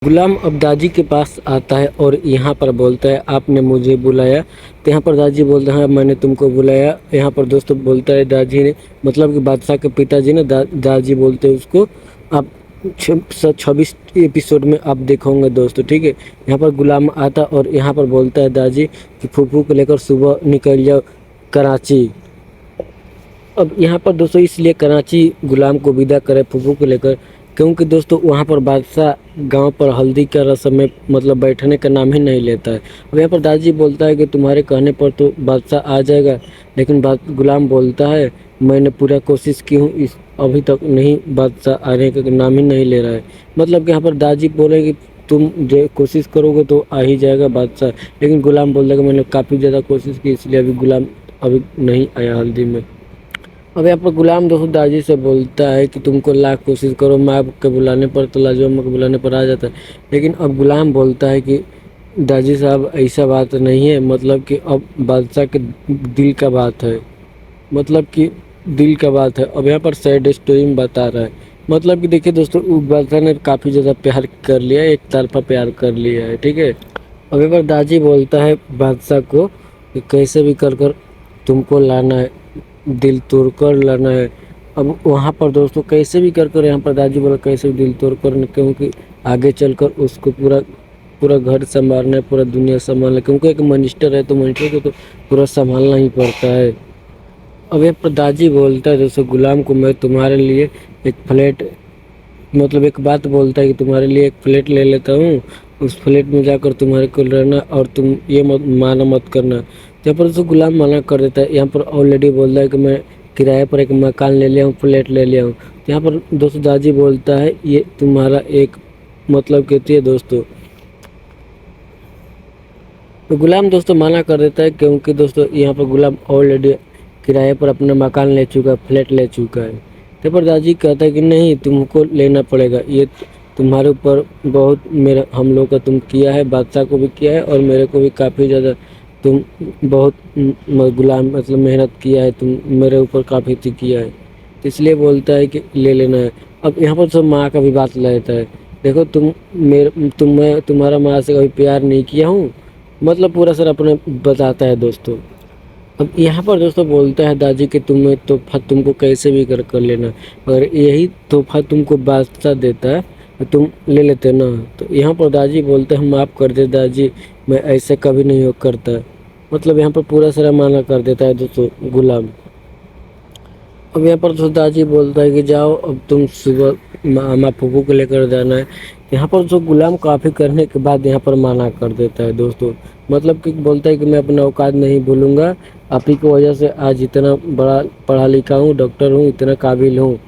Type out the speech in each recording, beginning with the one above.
गुलाम अब दादी के पास आता है और यहाँ पर बोलता है आपने मुझे बुलाया। तो यहाँ पर दादी बोलते हैं मैंने तुमको बुलाया। यहाँ पर दोस्तों बोलता है दादी ने, मतलब कि बादशाह के पिताजी ने दादी बोलते हैं उसको। आप 26 एपिसोड में आप देखोगे दोस्तों, ठीक है। यहाँ पर गुलाम आता और यहाँ पर बोलता है दादी कि फूफू को लेकर सुबह निकल जाओ कराची। अब यहाँ पर दोस्तों इसलिए कराची गुलाम को विदा करे फूफू को लेकर, क्योंकि दोस्तों वहाँ पर बादशाह गांव पर हल्दी का रस्म में मतलब बैठने का नाम ही नहीं लेता है। अब यहाँ पर दादी बोलता है कि तुम्हारे कहने पर तो बादशाह आ जाएगा, लेकिन गुलाम बोलता है मैंने पूरा कोशिश की हूँ, इस अभी तक नहीं बादशाह आने का नाम ही नहीं ले रहा है। मतलब कि यहाँ पर दादी बोले कि तुम जो कोशिश करोगे तो आ ही जाएगा बादशाह, लेकिन गुलाम बोलता है कि मैंने काफ़ी ज़्यादा कोशिश की, इसलिए अभी गुलाम अभी नहीं आया हल्दी में। अब यहाँ पर गुलाम दोस्तों दादी से बोलता है कि तुमको लाख कोशिश करो, माँ के बुलाने पर तो लाजो के बुलाने पर आ जाता है। लेकिन अब गुलाम बोलता है कि दादी साहब ऐसा बात नहीं है, मतलब कि अब बादशाह के दिल का बात है, मतलब कि दिल का बात है। अब यहाँ पर सैड स्टोरी में बता रहा है, मतलब कि देखिए दोस्तों बादशाह ने काफ़ी ज़्यादा प्यार कर लिया है, एक तरफा प्यार कर लिया है, ठीक है। अब यहाँ पर दादी बोलता है बादशाह को कि कैसे भी कर कर तुमको लाना है, दिल तोड़ कर लाना है। अब वहाँ पर दोस्तों कैसे भी कर कर यहाँ पर दादी बोला कैसे भी दिल तोड़ कर, क्योंकि आगे चलकर उसको पूरा पूरा घर संभालना है, पूरा दुनिया संभालना है, क्योंकि एक मिनिस्टर है तो मिनिस्टर को तो पूरा संभालना ही पड़ता है। अब यहाँ पर दादी बोलता है दोस्तों गुलाम को मैं तुम्हारे लिए एक फ्लैट, मतलब एक बात बोलता है कि तुम्हारे लिए एक फ्लैट ले लेता हूँ, उस फ्लैट में जाकर तुम्हारे को रहना और तुम ये मत माना मत करना। यहाँ पर उसको गुलाम मना कर देता है। यहाँ पर ऑलरेडी बोल रहा है कि मैं किराए पर एक मकान ले लिया हूँ, फ्लैट ले लिया हूँ। तो यहाँ पर दोस्तों दादी बोलता है ये तुम्हारा एक, मतलब कहती है दोस्तों, तो गुलाम दोस्तों मना कर देता है, क्योंकि दोस्तों यहाँ पर गुलाम ऑलरेडी किराए पर अपना मकान ले चुका है, फ्लैट ले चुका है। तो पर दादी कहता है कि नहीं तुमको लेना पड़ेगा, ये तुम्हारे ऊपर बहुत मेरा हम लोग का तुम किया है, बादशाह को भी किया है और मेरे को भी काफ़ी ज़्यादा तुम बहुत गुलाम मतलब मेहनत किया है, तुम मेरे ऊपर काफ़ी किया है, तो इसलिए बोलता है कि ले लेना है। अब यहाँ पर सब माँ का भी बात लेता है, देखो मैं तुम्हारा माँ से कभी प्यार नहीं किया हूँ, मतलब पूरा सर अपने बताता है दोस्तों। अब यहाँ पर दोस्तों बोलता है दादी कि तुम्हें तोहफा तुमको कैसे भी कर लेना, अगर यही तोहफा तुमको बादशाह देता है तो तुम ले लेते ना। तो यहाँ पर दादी बोलते हैं माफ़ कर दे दादी, मैं ऐसे कभी नहीं हो करता, मतलब यहाँ पर पूरा सारा माना कर देता है दोस्तों गुलाम। अब यहाँ पर दोस्तों दादी बोलता है कि जाओ अब तुम सुबह मामा फूफू को लेकर जाना है। यहाँ पर जो गुलाम काफ़ी करने के बाद यहाँ पर माना कर देता है दोस्तों, मतलब कि बोलता है कि मैं अपना औकात नहीं भूलूंगा, आप ही की वजह से आज इतना बड़ा पढ़ा लिखा हूँ, डॉक्टर हूँ, इतना काबिल हूँ,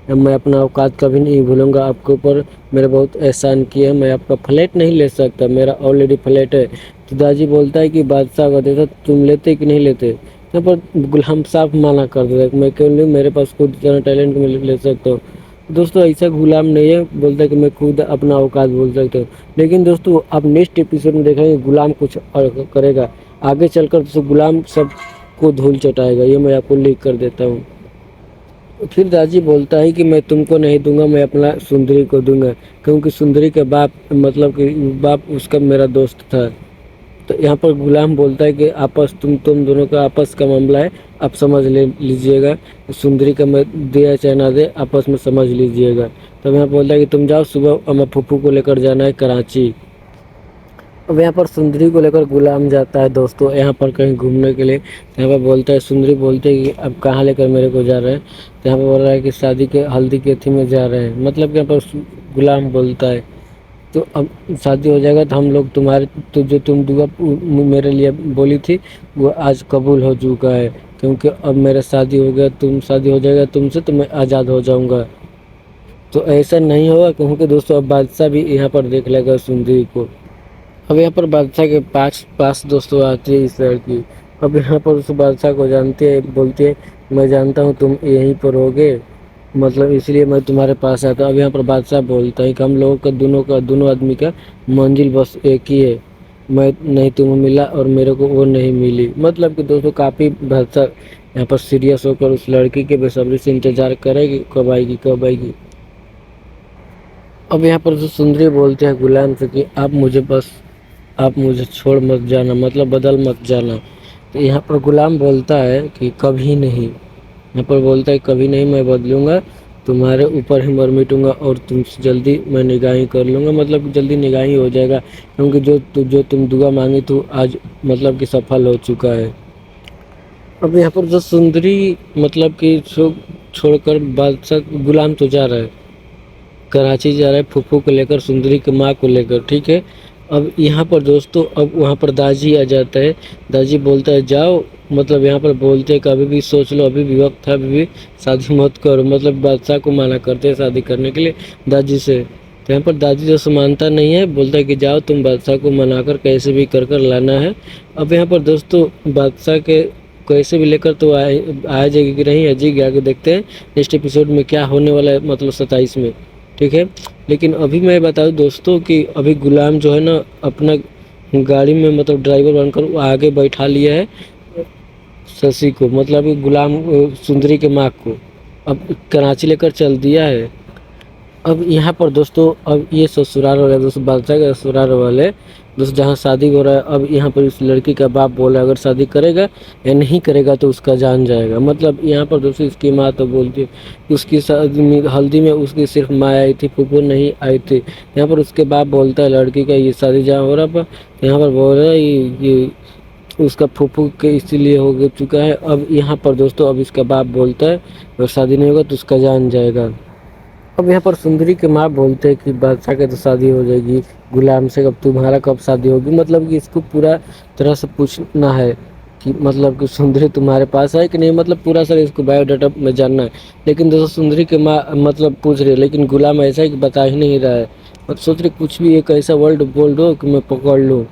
मैं अपना औकात कभी नहीं भूलूंगा, आपके ऊपर मेरे बहुत एहसान किया है, मैं आपका फ्लैट नहीं ले सकता, मेरा ऑलरेडी फ्लैट है। तो दादी बोलता है कि बादशाह का देता तुम लेते कि नहीं लेते। यहाँ पर गुलाम साहब मना कर देता है मैं क्यों नहीं, मेरे पास खुद इतना टैलेंट मैं ले सकता हूँ। दोस्तों ऐसा गुलाम नहीं है, बोलता है कि मैं खुद अपना औकात बोल सकता हूँ। लेकिन दोस्तों आप नेक्स्ट एपिसोड में देखेंगे गुलाम कुछ और करेगा, आगे चलकर दोस्तों गुलाम सब को धूल चटाएगा, ये मैं आपको लिख कर देता हूँ। फिर दादी बोलता है कि मैं तुमको नहीं दूंगा, मैं अपना सुंदरी को दूंगा, क्योंकि सुंदरी के बाप मतलब कि बाप उसका मेरा दोस्त था। तो यहाँ पर गुलाम बोलता है कि आपस तुम दोनों का आपस का मामला है, आप समझ लीजिएगा, सुंदरी का मैं दिया चाहे ना दे आपस में समझ लीजिएगा। तब यहाँ बोलता है कि तुम जाओ सुबह अम्मा फूफू को लेकर जाना है कराची। अब यहाँ पर सुंदरी को लेकर गुलाम जाता है दोस्तों यहाँ पर कहीं घूमने के लिए। यहाँ पर बोलता है सुंदरी बोलते है कि अब कहाँ लेकर मेरे को जा रहे हैं। तो यहाँ पर बोल रहा है कि शादी के हल्दी के थी में जा रहे हैं, मतलब कि यहाँ पर गुलाम बोलता है तो अब शादी हो जाएगा तो हम लोग तुम्हारे तो जो तुम दुआ मेरे लिए बोली थी वो आज कबूल हो चुका है, क्योंकि अब मेरा शादी हो गया, तुम शादी हो जाएगा तुमसे तो मैं आज़ाद हो जाऊंगा। तो ऐसा नहीं होगा, क्योंकि दोस्तों अब बादशाह भी यहाँ पर देख लेगा सुंदरी को। अब यहाँ पर बादशाह के पास पास दोस्तों आती है इस लड़की। अब यहाँ पर उस बादशाह को जानती है, बोलती है मैं जानता हूँ तुम यहीं पर होगे, मतलब इसलिए मैं तुम्हारे पास आता हूँ। अब यहाँ पर बादशाह बोलता है कि हम लोगों का दोनों आदमी का मंजिल बस एक ही है, मैं नहीं तुम्हें मिला और मेरे को वो नहीं मिली। मतलब कि दोस्तों काफ़ी बादशाह यहाँ पर सीरियस होकर उस लड़की के बेसब्री से इंतज़ार करेगी कब आएगी कब आएगी। अब यहाँ पर जो सुंदरी बोलते हैं गुलाम से कि आप मुझे छोड़ मत जाना, मतलब बदल मत जाना। तो यहाँ पर गुलाम बोलता है कि कभी नहीं, यहाँ पर बोलता है कभी नहीं मैं बदलूंगा, तुम्हारे ऊपर ही मर मिटूंगा और तुमसे जल्दी मैं निगाही कर लूँगा, मतलब जल्दी निगाही हो जाएगा, क्योंकि जो तुम दुआ मांगी तो आज मतलब कि सफल हो चुका है। अब यहाँ पर जो सुंदरी मतलब कि छोड़कर बादशाह गुलाम तो जा रहा है, कराची जा रहा है फूफू को लेकर, सुंदरी की माँ को लेकर, ठीक है। अब यहाँ पर दोस्तों अब वहाँ पर दाजी आ जाता है। दाजी बोलता है जाओ, मतलब यहाँ पर बोलते हैं कि अभी भी सोच लो, अभी भी वक्त है, अभी भी शादी मत करो, मतलब बादशाह को मना करते हैं शादी करने के लिए दादी से। तो यहाँ पर दादी जो मानता नहीं है, बोलता है कि जाओ तुम बादशाह को मनाकर कैसे भी कर लाना है। अब यहाँ पर दोस्तों बादशाह के कैसे भी लेकर तो आ जाएगी कि नहीं आ जाएगी, आगे देखते हैं नेक्स्ट एपिसोड में क्या होने वाला है, मतलब 27 में, ठीक है। लेकिन अभी मैं बता दूं दोस्तों कि अभी गुलाम जो है ना अपना गाड़ी में मतलब ड्राइवर बनकर वो आगे बैठा लिया है शशि को, मतलब कि गुलाम सुंदरी के माँ को अब कराची लेकर चल दिया है। अब यहाँ पर दोस्तों अब ये ससुराल वाले दोस्तों, बादशाह के ससुराल वाले दोस्तों जहाँ शादी हो रहा है, अब यहाँ पर इस लड़की का बाप बोला अगर शादी करेगा या नहीं करेगा तो उसका जान जाएगा। मतलब यहाँ पर दोस्तों इसकी माँ तो बोलती है कि उसकी शादी में हल्दी में उसकी सिर्फ माँ आई थी, फूफू नहीं आई थी। यहाँ पर उसके बाप बोलता है लड़की का ये शादी जहाँ हो रहा पर यहाँ पर बोल रहा है ये उसका फूफू के इसीलिए हो चुका है। अब यहाँ पर दोस्तों अब इसका बाप बोलता है अगर शादी नहीं होगा तो उसका जान जाएगा। अब यहाँ पर सुंदरी के माँ बोलते हैं कि बादशाह के तो शादी हो जाएगी गुलाम से, अब तुम्हारा कब शादी होगी, मतलब कि इसको पूरा तरह से पूछना है कि मतलब कि सुंदरी तुम्हारे पास है कि नहीं, मतलब पूरा सर इसको बायोडाटा में जानना है। लेकिन दोस्तों सुंदरी के माँ मतलब पूछ रही है, लेकिन गुलाम ऐसा है कि बता ही नहीं रहा है, और सोच रही कुछ भी एक ऐसा वर्ड बोल दो कि मैं पकड़ लूँ।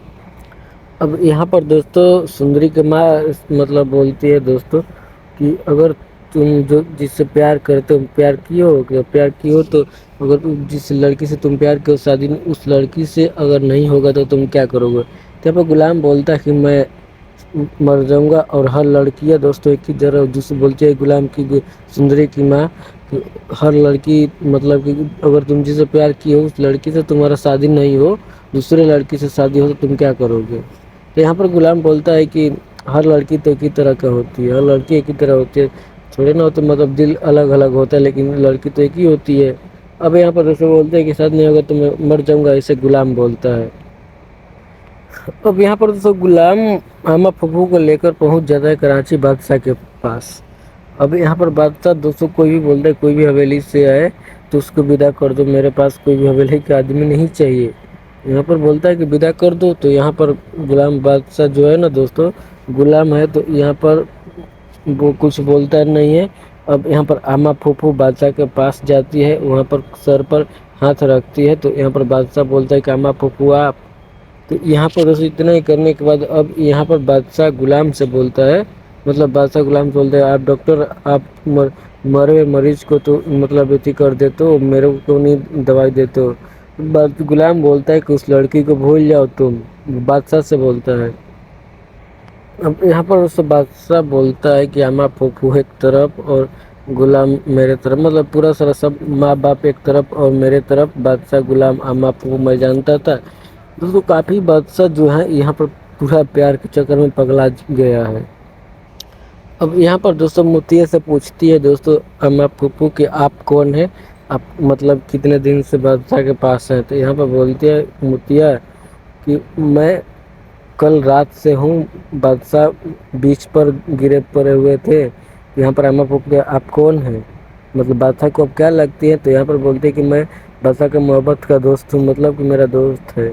अब यहाँ पर दोस्तों सुंदरी के माँ मतलब बोलती है दोस्तों कि अगर तुम जो जिससे प्यार करते हो प्यार किए हो, कि प्यार किए हो तो अगर जिस लड़की से तुम प्यार किए हो शादी उस लड़की से अगर नहीं होगा तो तुम क्या करोगे। तो यहाँ पर गुलाम बोलता है कि मैं मर जाऊंगा, और हर लड़कियाँ दोस्तों एक ही तरह जिसे बोलती है गुलाम की सुंदरी की माँ, कि हर लड़की मतलब कि अगर तुम जिससे प्यार किए हो उस लड़की से तुम्हारा शादी नहीं हो, दूसरे लड़की से शादी हो तो तुम क्या करोगे। तो यहाँ पर गुलाम बोलता है कि हर लड़की तो एक ही तरह का होती है, हर लड़की एक ही तरह होती है, थोड़े ना होते, मतलब दिल अलग अलग होता है, लेकिन लड़की तो एक ही होती है। अब यहाँ पर जैसे बोलते हैं कि शादी नहीं होगा तो मैं मर जाऊंगा, ऐसे गुलाम बोलता है। अब यहाँ पर दोस्तों गुलाम मामा फूफू को लेकर पहुँच जाता है कराची बादशाह के पास। अब यहाँ पर बादशाह दोस्तों कोई भी बोलता है कोई भी हवेली से आए तो उसको विदा कर दो, मेरे पास कोई भी हवेली का आदमी नहीं चाहिए। यहाँ पर बोलता है कि विदा कर दो, तो यहाँ पर गुलाम बादशाह जो है ना दोस्तों गुलाम है, तो यहाँ पर वो कुछ बोलता नहीं है। अब यहाँ पर आमा फूफू बादशाह के पास जाती है, वहाँ पर सर पर हाथ रखती है, तो यहाँ पर बादशाह बोलता है कि आमा फूफू आप। तो यहाँ पर दोस्तों इतना ही करने के बाद अब यहाँ पर बादशाह गुलाम से बोलता है, मतलब बादशाह गुलाम से बोलता है आप डॉक्टर आप मरे हुए मरीज को तो मतलब अति कर देते हो, मेरे को नहीं दवाई देते हो। गुलाम बोलता है कि उस लड़की को भूल जाओ तुम, बादशाह से बोलता है। अब यहाँ पर उस बादशाह बोलता है कि आमा फूफू एक तरफ और गुलाम मेरे तरफ, मतलब पूरा सारा सब माँ बाप एक तरफ और मेरे तरफ, बादशाह गुलाम आमा फूफू मैं जानता था। दोस्तों काफ़ी बादशाह जो है यहाँ पर पूरा प्यार के चक्कर में पगला गया है। अब यहाँ पर दोस्तों मुतिया से पूछती है दोस्तों अम्मा फूफू कि आप कौन है, आप मतलब कितने दिन से बादशाह के पास हैं। तो यहाँ पर बोलती है मुतिया कि मैं कल रात से हूँ, बादशाह बीच पर गिरे पड़े हुए थे। यहाँ पर अम्मा फूफू आप कौन हैं, मतलब बादशाह को अब क्या लगती है। तो यहाँ पर बोलते हैं कि मैं बादशाह का मोहब्बत का दोस्त हूँ, मतलब कि मेरा दोस्त है।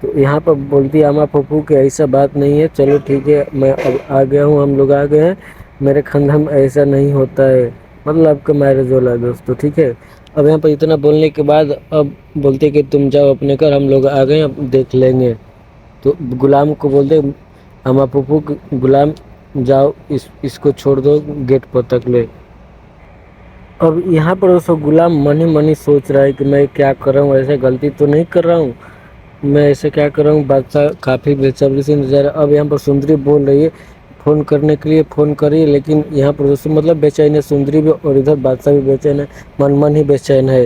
तो यहाँ पर बोलती है आमा फूफू कि ऐसा बात नहीं है, चलो ठीक है मैं अब आ गया हूँ, हम लोग आ गए हैं, मेरे खानदान में ऐसा नहीं होता है, मतलब आपका मैरिज वाला दोस्तों, ठीक है। अब यहाँ पर इतना बोलने के बाद अब बोलते कि तुम जाओ अपने घर, हम लोग आ गए अब देख लेंगे। तो गुलाम को बोलते आमा फूफू गुलाम जाओ इसको छोड़ दो गेट पर तक ले। अब यहाँ पर उसको गुलाम मन ही मन ही सोच रहा है कि मैं क्या कर रहा हूँ, ऐसे गलती तो नहीं कर रहा हूँ, मैं ऐसे क्या कर रहा हूँ। बादशाह काफ़ी बेसब्री से इंतजार। अब यहाँ पर सुंदरी बोल रही है फ़ोन करने के लिए, फ़ोन करिए, लेकिन यहाँ पर दोस्तों मतलब बेचैन है सुंदरी भी और इधर बादशाह भी बेचैन है, मन मन ही बेचैन है।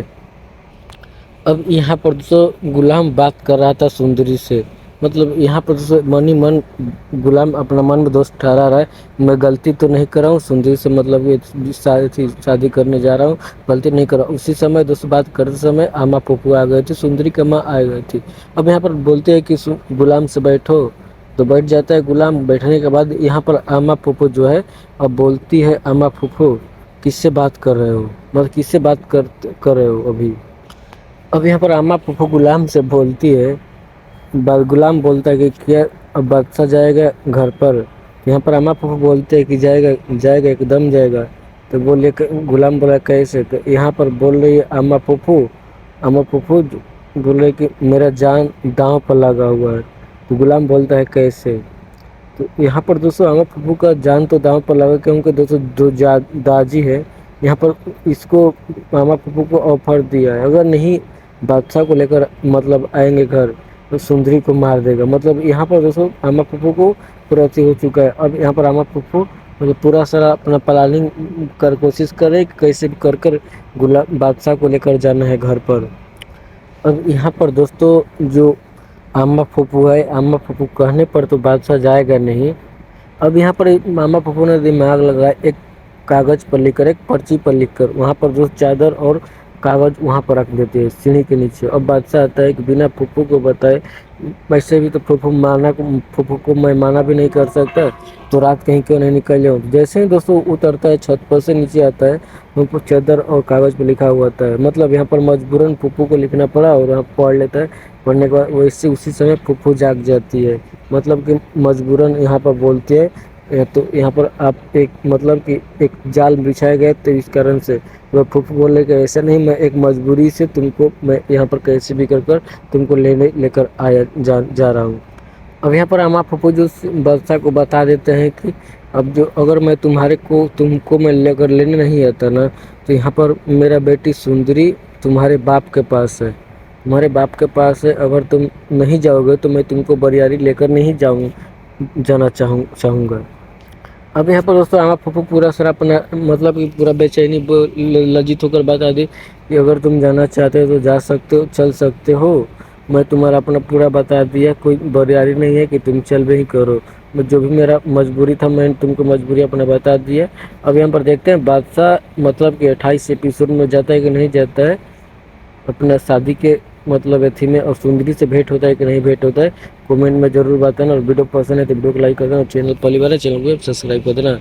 अब यहाँ पर दोस्तों गुलाम बात कर रहा था सुंदरी से, मतलब यहाँ पर दोस्तों मन ही मन गुलाम अपना मन में दोस्त ठहरा रहा है, मैं गलती तो नहीं कर रहा हूँ सुंदरी से, मतलब ये शादी करने जा रहा हूँ, गलती नहीं कर रहा हूँ। उसी समय दोस्तों बात करते समय आमा पप्पू आ गए थे, सुंदरी की माँ आ गई थी। अब यहाँ पर बोलते हैं कि गुलाम से बैठो, तो बैठ जाता है गुलाम। बैठने के बाद यहाँ पर आमा पप्पू जो है, अब बोलती है आमा पप्पू किससे बात कर रहे हो, मतलब किससे बात कर रहे हो अभी। अब यहाँ पर अम्मा फूफू गुलाम से बोलती है, गुलाम बोलता है कि क्या अब बादशाह जाएगा घर पर। यहाँ पर अम्मा फूफू बोलते हैं कि जाएगा जाएगा एकदम जाएगा। तो वो लेकर गुलाम बोला कैसे, तो यहाँ पर बोल रही है अम्मा फूफू बोल रहे कि मेरा जान दांव पर लगा हुआ है। तो गुलाम बोलता है कैसे। तो यहाँ पर दोस्तों अमर पप्पू का जान तो दांव पर लगा, क्योंकि दोस्तों जो दाजी है यहाँ पर इसको मामा पप्पू को ऑफर दिया है, अगर नहीं बादशाह को लेकर मतलब आएंगे घर तो सुंदरी को मार देगा। मतलब यहाँ पर दोस्तों आमा पप्पू को पूरा अथी हो चुका है। अब यहाँ पर आमा पप्पू मतलब पूरा सारा अपना प्लानिंग कर कोशिश करे कि कैसे भी कर कर गुलाम बादशाह को लेकर जाना है घर पर। अब यहाँ पर दोस्तों जो अम्मा फूफू है, अम्मा फूफू कहने पर तो बादशाह जाएगा नहीं। अब यहाँ पर मामा फूफू ने दिमाग लगाया, एक कागज़ पर लिखकर, एक पर्ची पर लिखकर वहाँ पर जो चादर और कागज़ वहाँ पर रख देते हैं सीढ़ी के नीचे। अब बादशाह आता है कि बिना फूफू को बताए, वैसे भी तो फूफू को मैं माना भी नहीं कर सकता, तो रात कहीं क्यों नहीं निकल जाऊँ। जैसे ही दोस्तों उतरता है छत पर से नीचे आता है, वहाँ पर चादर और कागज़ पर लिखा हुआ होता है। मतलब यहाँ पर मजबूरन फूफू को लिखना पड़ा और यहाँ पढ़ लेता है। पढ़ने के बाद वैसे उसी समय फूफू जाग जाती है, मतलब कि मजबूरन यहाँ पर बोलते हैं। तो यहाँ पर आप एक मतलब कि एक जाल बिछाया गया, तो इस कारण से वह फूफू बोले कि ऐसा नहीं, मैं एक मजबूरी से तुमको मैं यहाँ पर कैसे भी कर तुमको लेने लेकर आया जा रहा हूँ। अब यहाँ पर अम्मा फूफू जो बादशाह को बता देते हैं कि अब जो अगर मैं तुमको मैं लेकर लेने नहीं आता ना, तो यहाँ पर मेरा बेटी सुंदरी तुम्हारे बाप के पास है, तुम्हारे बाप के पास है। अगर तुम नहीं जाओगे तो मैं तुमको बरियारी लेकर नहीं जाना चाहूँगा। अब यहाँ पर दोस्तों आमा फूफू पूरा सारा अपना मतलब कि पूरा बेचैनी लज्जित होकर बता दी कि अगर तुम जाना चाहते हो तो जा सकते हो, चल सकते हो, मैं तुम्हारा अपना पूरा बता दिया, कोई बरियारी नहीं है कि तुम चल भी करो। मैं जो भी मेरा मजबूरी था मैंने तुमको मजबूरी अपना बता दिया। अब यहाँ पर देखते हैं बादशाह मतलब कि 28 एपिसोड में जाता है कि नहीं जाता है अपना शादी के मतलब एथी में, और सुंदरी से भेंट होता है कि नहीं भेंट होता है, कमेंट में जरूर बताना। और वीडियो पसंद है तो वीडियो को लाइक कर देना, और चैनल पहली बार है चैनल को सब्सक्राइब कर देना।